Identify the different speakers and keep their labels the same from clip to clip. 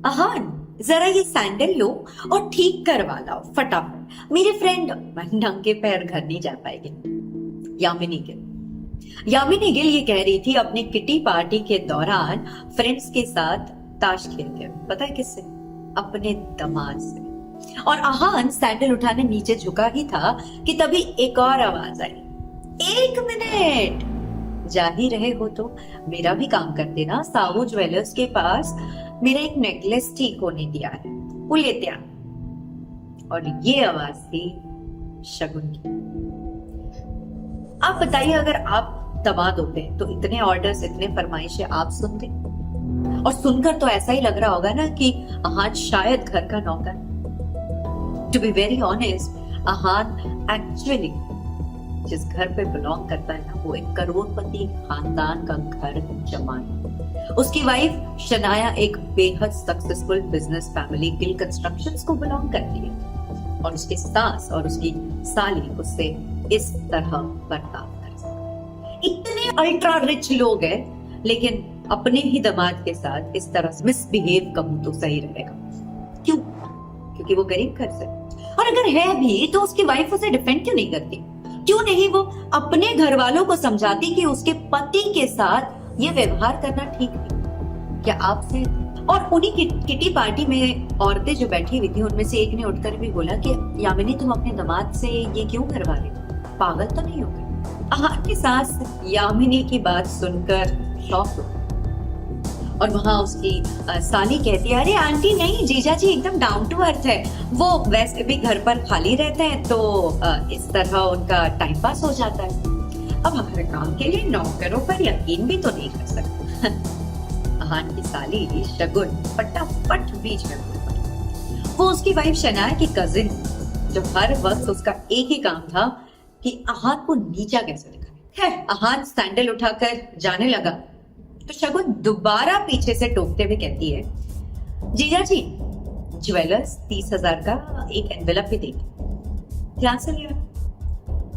Speaker 1: अहान, जरा ये सैंडल लो और ठीक करवा लाओ फटाफट। मेरे फ्रेंड नंगे पैर घर नहीं जा पाएगी। यामिनी गिल ये कह रही थी अपनी किटी पार्टी के दौरान फ्रेंड्स के साथ ताश खेलते हुए। पता है किससे? अपने दामाद से। और अहान सैंडल उठाने नीचे झुका ही था कि तभी एक और आवाज आई, 1 मिनट। जा ही रहे हो तो मेरा भी काम कर देना। साहू ज्वेलर्स के पास मेरा एक नेकलेस ठीक होने दिया है, वो लेते आ। और ये आवाज थी शगुन की। आप बताइए, अगर आप दामाद होते तो इतने ऑर्डर्स, इतने फरमाइशें आप सुनते? और सुनकर तो ऐसा ही लग रहा होगा ना कि अहान शायद घर का नौकर। टू बी वेरी ऑनेस्ट, अहान एक्चुअली जिस घर पे बिलोंग करता है ना, वो एक करोड़पति खानदान का घर जमाई। उसकी वाइफ शनाया एक बेहद successful business family Gill constructions को बिलोंग करती है। और उसकी सास और उसकी साली उससे इस तरह बर्ताव कर सकते। इतने अल्ट्रा रिच लोग हैं, लेकिन अपने ही दामाद के साथ इस तरह से मिसबिहेव कहूं तो सही रहेगा। क्यों? क्योंकि वो गरीब घर से। और अगर है भी तो उसकी वाइफ उसे डिफेंड क्यों नहीं करती? क्यों नहीं वो अपने घर वालों को समझाती कि उसके पति के साथ ये व्यवहार करना ठीक नहीं? क्या आपसे? और उन्हीं किटी पार्टी में औरतें जो बैठी हुई थी, उनमें से एक ने उठकर भी बोला कि यामिनी, तुम अपने दामाद से ये क्यों करवा रही हो? पागल तो नहीं हो गई? अहान की सास यामिनी की बात सुनकर शॉक हो। और वहां उसकी साली कहती है, अरे आंटी नहीं, जीजा जी एकदम डाउन टू अर्थ है। वो वैसे भी घर पर खाली रहते हैं तो इस तरह उनका टाइम पास हो जाता है। अब हर काम के लिए नौकरों पर यकीन भी तो नहीं कर सकते। अहान की साली शगुन फटाफट बीच में बोल पड़ी। वो उसकी वाइफ शनाया की कजिन, जो हर वक्त उसका एक ही काम था कि अहान को नीचा कैसे दिखाए। खैर, अहान सैंडल उठाकर जाने लगा तो शगुन दोबारा पीछे से टोकते हुए कहती है, जीजा जी, ज्वेलर्स 30,000 का एक एनवेलप भी देगी। ध्यान से लिया,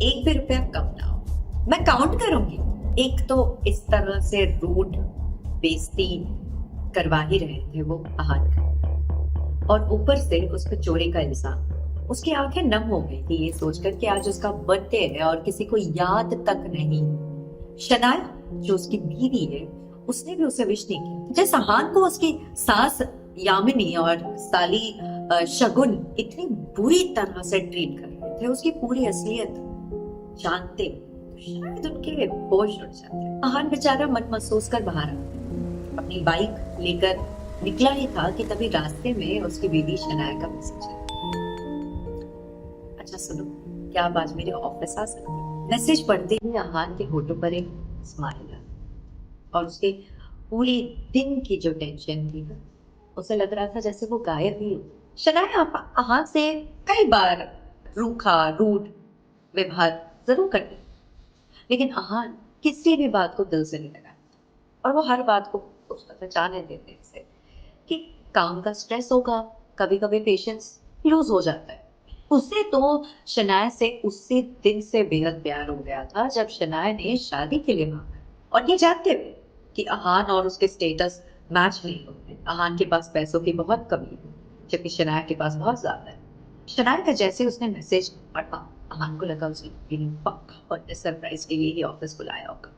Speaker 1: एक भी रुपया कम ना हो, मैं काउंट करूंगी। एक तो इस तरह से रूड बेइज्जती करवा ही रहे थे वो अहान का, और ऊपर से उस पर चोरी का इल्जाम। उसकी आंखें नम हो गई थी ये सोचकर कि आज उसका बर्थडे है और किसी को याद तक नहीं। शनाया, जो उसकी बीवी है, उसने भी उसे विश नहीं किया। जिस अहान को उसकी सास यामिनी और साली शगुन इतनी बुरी तरह से ट्रीट कर रहे थे, उसकी पूरी असलियत जानते तो शायद उनके होश उड़ जाते। अहान बेचारा मन महसूस कर बाहर आ, अपनी बाइक लेकर निकला ही था कि तभी रास्ते में उसकी बीवी शनाया का मैसेज आया। अच्छा सुनो, क्या आप आज मेरे ऑफिस आ सकते? मैसेज पढ़ते ही अहान के होठों पर एक स्माइल आई और उसके पूरे दिन की जो टेंशन थी ना, उसे लग रहा था जैसे वो गायब ही हो। शनाया अहान से कई बार रूखा रूड व्यवहार जरूर करती, लेकिन अहान किसी भी बात को दिल से नहीं लगाता और वो हर बात को उसको जाने देते से कि काम का स्ट्रेस होगा, कभी कभी पेशेंस लूज हो जाता है। उसे तो शनाया से उसी दिन से बेहद प्यार हो गया था जब शनाया ने शादी के लिए मांगा, और ये जानते हुए कि अहान और उसके स्टेटस मैच नहीं होते। अहान के पास पैसों की बहुत कमी है, जबकि शनाया के पास बहुत ज्यादा है। शनाया का जैसे उसने मैसेज पढ़ा, अहान को लगा उसे पक्का बर्थडे सरप्राइज के लिए ही ऑफिस बुलाया होगा।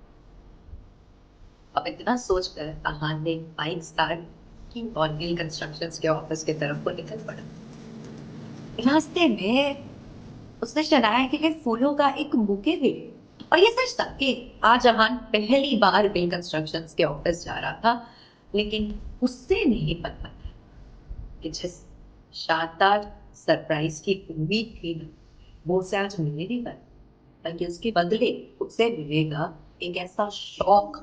Speaker 1: अब इतना सोचकर अहान ने बाइक स्टार्ट की और गिल कंस्ट्रक्शंस के ऑफिस की तरफ को निकल पड़ा। रास्ते में उसने शनाया के लिए फूलों का एक बुके भी, और ये सच था कि आज अहान पहली बार गिल कंस्ट्रक्शंस के ऑफिस जा रहा था, लेकिन उससे नहीं पता कि जिस शानदार सरप्राइज की उम्मीद थी ना, वो उसे आज मिलने नहीं पाया, बल्कि उसके बदले उसे मिलेगा एक ऐसा शौक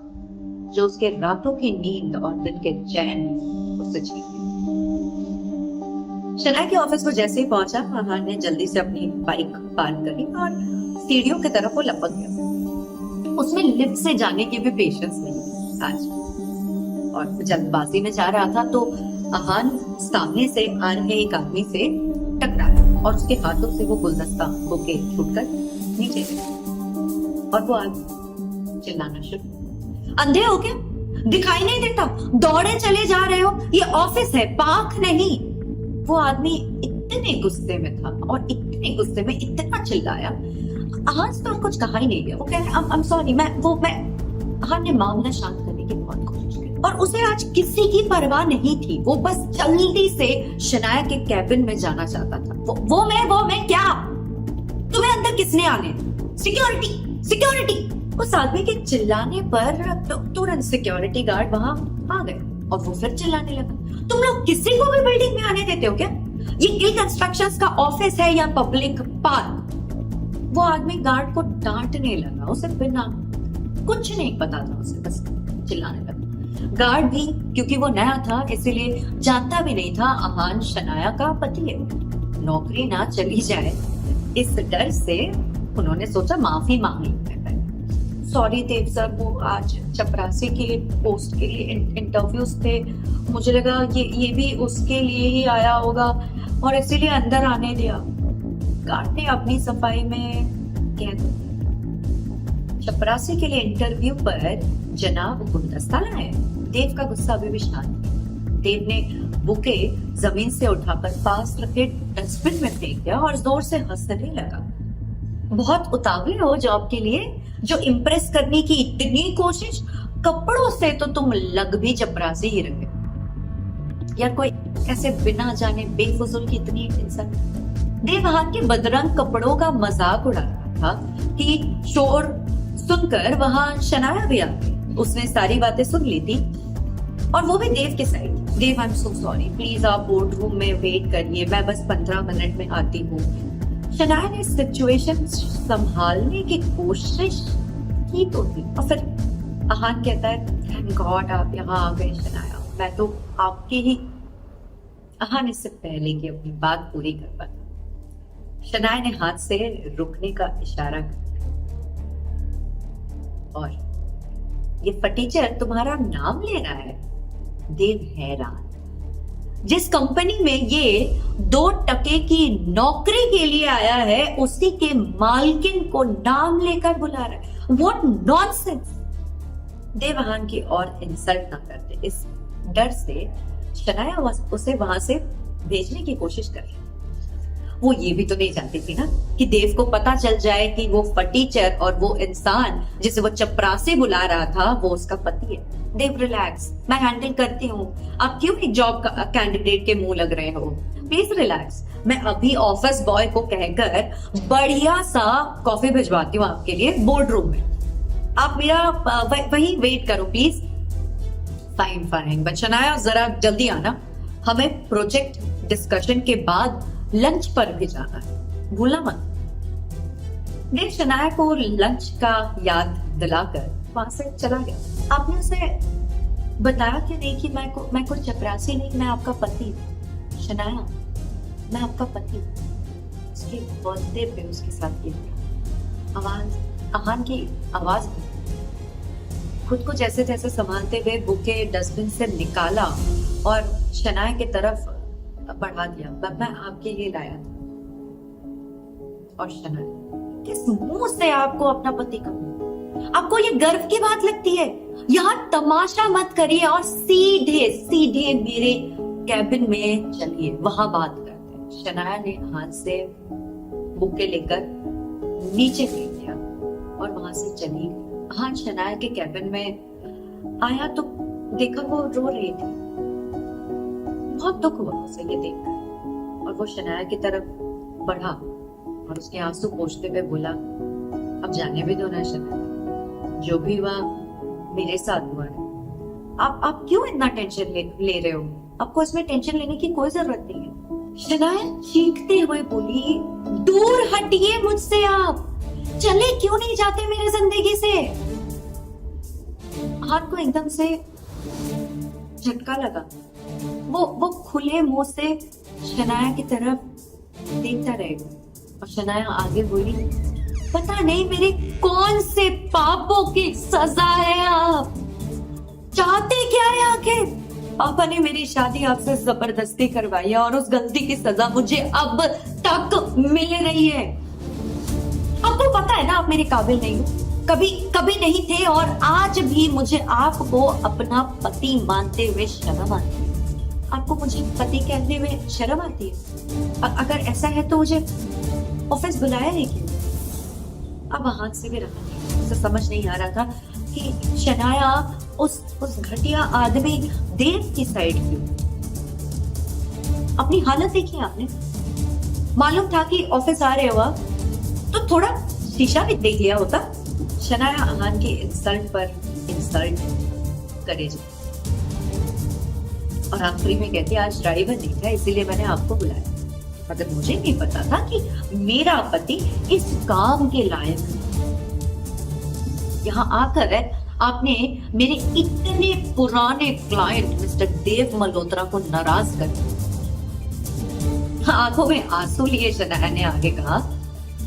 Speaker 1: जो उसके रातों की नींद और दिन के चैन उससे छीन लिया। शनाया के ऑफिस को जैसे ही पहुंचा, अहान ने जल्दी से अपनी बाइक पार्क करी और सीढ़ियों की तरफ वो लपक गया। उसमें लिफ्ट से जाने की भी पेशेंस नहीं आज, और जल्दबाजी में जा रहा था तो अहान सामने से आ रहे एक आदमी से टकराया और उसके हाथों से वो गुलदस्ता बुके छूटकर नीचे गिरा और वो आदमी चिल्लाना शुरू, अंधे हो क्या? दिखाई नहीं देता? दौड़े चले जा रहे हो, ये ऑफिस है, पार्क नहीं। वो आदमी इतने गुस्से में था और इतने गुस्से में इतना चिल्लाया, आज तो कुछ कहा ही नहीं गया। वो कह रहे आई एम सॉरी, हाँ ने मामला शांत करने की बहुत कोशिश की और उसे आज किसी की परवाह नहीं थी। वो बस जल्दी से शनाया के कैबिन में जाना चाहता था। वो मैं क्या? तुम्हें अंदर किसने आने? Security security. उस आदमी के चिल्लाने पर तुरंत सिक्योरिटी गार्ड वहां आ गए और वो फिर चिल्लाने लगा, तुम लोग किसी को भी बिल्डिंग में आने देते हो क्या? ये गिल कंस्ट्रक्शंस का ऑफिस है या पब्लिक पार्क? वो आदमी गार्ड को डांटने लगा, उसे बिना कुछ नहीं पता था, उसे बस चिल्लाने लगा। गार्ड भी क्योंकि वो नया था इसीलिए जानता भी नहीं था अहान शनाया का पति है। नौकरी ना चली जाए इस डर से उन्होंने सोचा माफी मांग ली। सॉरी देव सर, वो आज चपरासी के पोस्ट के लिए इंटरव्यूज थे, मुझे लगा ये भी उसके लिए ही आया होगा और इसीलिए अंदर आने दिया। गार्ड ने अपनी सफाई में कह दिया, चपरासी के लिए इंटरव्यू पर जनाब गुलदस्ता लाए। देव का गुस्सा अभी भी शांत है। देव ने बुके जमीन से उठाकर पास रखे डस्टबिन में फेंक दिया और जोर से हंसने लगा। बहुत उतावले हो जॉब के लिए, जो इम्प्रेस करने की इतनी कोशिश, कपड़ों से तो तुम लग भी चपरासी ही रहे यार। कोई ऐसे बिना जाने बेफुजुल की इतनी टेंशन। देव हाथ के बदरंग कपड़ों का मजाक उड़ा रहा था कि शोर सुनकर वहां शनाया भी आ गई। उसने सारी बातें सुन ली थी और वो भी देव के side. Dev I am so sorry, please आप बोर्ड रूम में वेट करिए, मैं बस 15 मिनट में आती हूँ। शनाया ने सिचुएशन संभालने की कोशिश की तो थी और फिर अहान कहता है, थैंक गॉड आप यहाँ आ गए शनाया, मैं तो आपकी ही। अहान इससे पहले कि अपनी बात पूरी कर पाता, शनाया ने हाथ से रुकने का इशारा किया और ये फटीचर तुम्हारा नाम ले रहा है। देव हैरान, जिस कंपनी में ये 2 टके की नौकरी के लिए आया है उसी के मालकिन को नाम लेकर बुला रहा है। What nonsense. देव अहान की और इंसल्ट ना करते इस डर से शनाया उसे वहां से भेजने की कोशिश कर रही। वो ये भी तो नहीं जानती थी ना कि देव को पता चल जाए कि वो फटीचर और वो इंसान जिसे वो चपरासी बुला रहा था वो उसका पति है। देव रिलैक्स, मैं हैंडल करती हूँ, आप क्यों एक जॉब का कैंडिडेट के मुंह लग रहे हो? प्लीज रिलैक्स, मैं अभी ऑफिस बॉय को कहकर बढ़िया सा कॉफी भिजवाती हूँ आपके लिए बोर्ड रूम में, आप मेरा वही वेट करो please. Fine fine, but Shanaya जरा जल्दी आना, हमें प्रोजेक्ट डिस्कशन के बाद लंच पर भी जाना है, भूलना मत। देव शनाया को लंच का याद दिलाकर वहां से चला गया। आपने उसे बताया कि नहीं कि मैं कोई चपरासी नहीं, मैं आपका पति हूँ। शनाया, मैं आपका पति हूँ। उसके बर्थडे पे उसके साथ ये आवाज, अहान की आवाज खुद को जैसे जैसे संभालते हुए बुके डस्टबिन से निकाला और शनाया की तरफ बढ़ा दिया। मैं आपके लिए लाया था। और शनाया, किस मुंह से आपको अपना पति कहूं? आपको ये गर्व की बात लगती है? यहाँ तमाशा मत करिए और सीधे सीधे मेरे कैबिन में चलिए, वहां बात करते हैं। शनाया ने हाथ से बुके लेकर नीचे फेंक दिया और वहां से चली गई। हाँ, शनाया के कैबिन में आया तो देखा वो रो रही थी। बहुत दुख हुआ उसे ये देखकर और वो शनाया की तरफ बढ़ा और उसके आंसू पोंछते हुए बोला, अब जाने भी दो ना शनाया, जो भी हुआ मेरे साथ हुआ है। आप क्यों इतना टेंशन ले रहे हो? आपको इसमें टेंशन लेने की कोई जरूरत नहीं है। शनाया चीखते हुए बोली, दूर हटिए मुझसे, आप चले क्यों नहीं जाते मेरे जिंदगी से? हाथ को एकदम से झटका लगा। वो खुले मुंह से शनाया की तरफ देखता रहेगा और शनाया आगे बोली, पता नहीं मेरे कौन से पापों की सजा है, आप चाहते क्या है आखिर? पापा ने मेरी शादी आपसे जबरदस्ती करवाई है और उस गलती की सजा मुझे अब तक मिल रही है। आपको पता है ना आप मेरे काबिल नहीं हो। कभी कभी नहीं थे और आज भी मुझे आपको अपना पति मानते हुए शर्म आती है। आपको मुझे पति कहने में शर्म आती है? अगर ऐसा है तो मुझे ऑफिस बुलाया है क्यों? अब हाथ से भी रहा नहीं, मुझे समझ नहीं आ रहा था कि शनाया उस घटिया आदमी देव की साइड क्यों। अपनी हालत देखी आपने? मालूम था कि ऑफिस आ रहे हुआ तो थोड़ा शीशा भी देख लिया होता। शनाया अहान के इंसल्ट पर इंसल्ट करे जी, और आखिरी में कहती आज ड्राइवर नहीं था इसीलिए मैंने आपको बुलाया, मतलब मुझे नहीं पता था कि मेरा पति इस काम के लायक है। यहाँ आकर आपने मेरे इतने पुराने क्लाइंट मिस्टर देव मल्होत्रा को नाराज कर दिया। आंखों में आंसू लिए शनाया ने आगे कहा,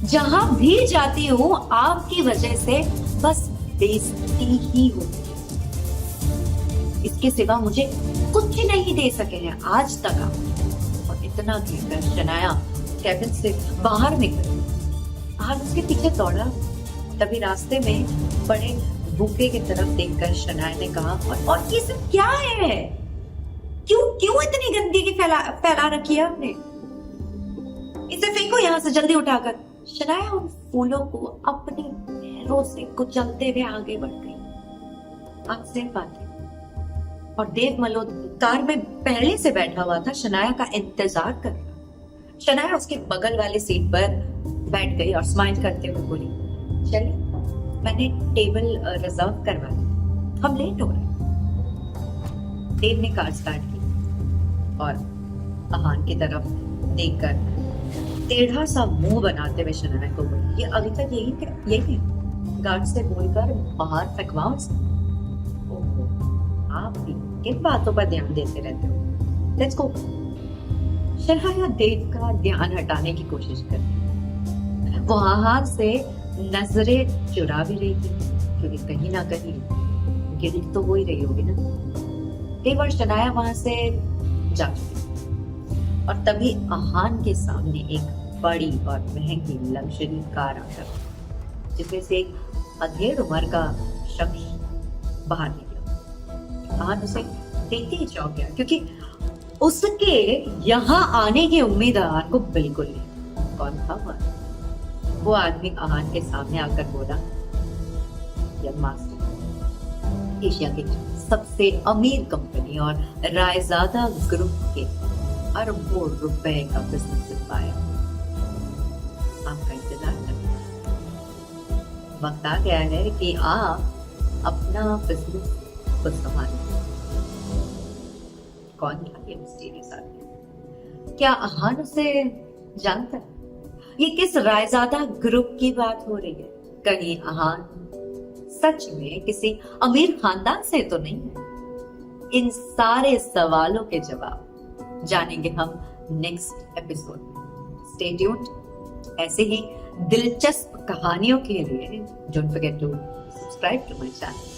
Speaker 1: जहां भी जाती हूँ आपकी वजह से बस बेइज्जती ही होती है, इसके सिवा मुझे कुछ नहीं दे सके हैं आज तक आप। और इतना कहकर शनाया कैबिन से बाहर निकली। आज उसके पीछे दौड़ा, तभी रास्ते में बड़े बुके की तरफ देखकर शनाया ने कहा, और ये सब क्या है? क्यों इतनी गंदगी फैला रखी है आपने? इसे फेंको यहाँ से जल्दी उठाकर। शनाया उन फूलों को अपने पैरों से कुचलते हुए आगे बढ़ गई। आप सिर्फ आते और देव मल्होत्रा कार में पहले से बैठा हुआ था, शनाया का इंतजार कर रहा। शनाया उसके बगल वाले सीट पर बैठ गई और स्माइल करते हुए बोली, चलिए मैंने टेबल रिजर्व करवा दी, हम लेट हो रहे। देव ने कार स्टार्ट की और अहान की तरफ देखकर टेढ़ा सा मुंह बनाते हुए शनाया को बोली, ये अभी तक यही है, गार्ड से बोलकर बाहर फेंकवाओ। ओहो, आप भी किन बातों पर ध्यान देते रहते हो? Let's go. शनाया देव का ध्यान हटाने की कोशिश करती, वो हाथ से नजरें चुरा भी रही थी, क्योंकि कहीं ना कहीं गिल्ट तो हो ही रही होगी ना। देव और शनाया वहां से जा चुकी और तभी अहान के सामने एक बड़ी और महंगी लग्जरी कार आकर, जिसमें से एक अधेड़ उम्र का शख्स बाहर निकला। अहान उसे देखते ही चौंक गया, क्योंकि उसके यहाँ आने की उम्मीद अहान को बिल्कुल नहीं। कौन था वो आदमी? अहान के सामने आकर बोला, यंग मास्टर, एशिया की सबसे अमीर कंपनी और रायजादा ग्रुप के अरबों रुपए का बिजनेस पाया, आपका इंतजार कर। वक्त आ गया है कि आप अपना बिजनेस खुद संभालें। कौन था ये मिस्टीरियस आदमी? क्या अहान उसे जानता है? ये किस रायजादा ग्रुप की बात हो रही है? कहीं अहान सच में किसी अमीर खानदान से तो नहीं है? इन सारे सवालों के जवाब जानेंगे हम नेक्स्ट एपिसोड में। स्टे ट्यून्ड ऐसे ही दिलचस्प कहानियों के लिए। Don't forget to subscribe to my channel.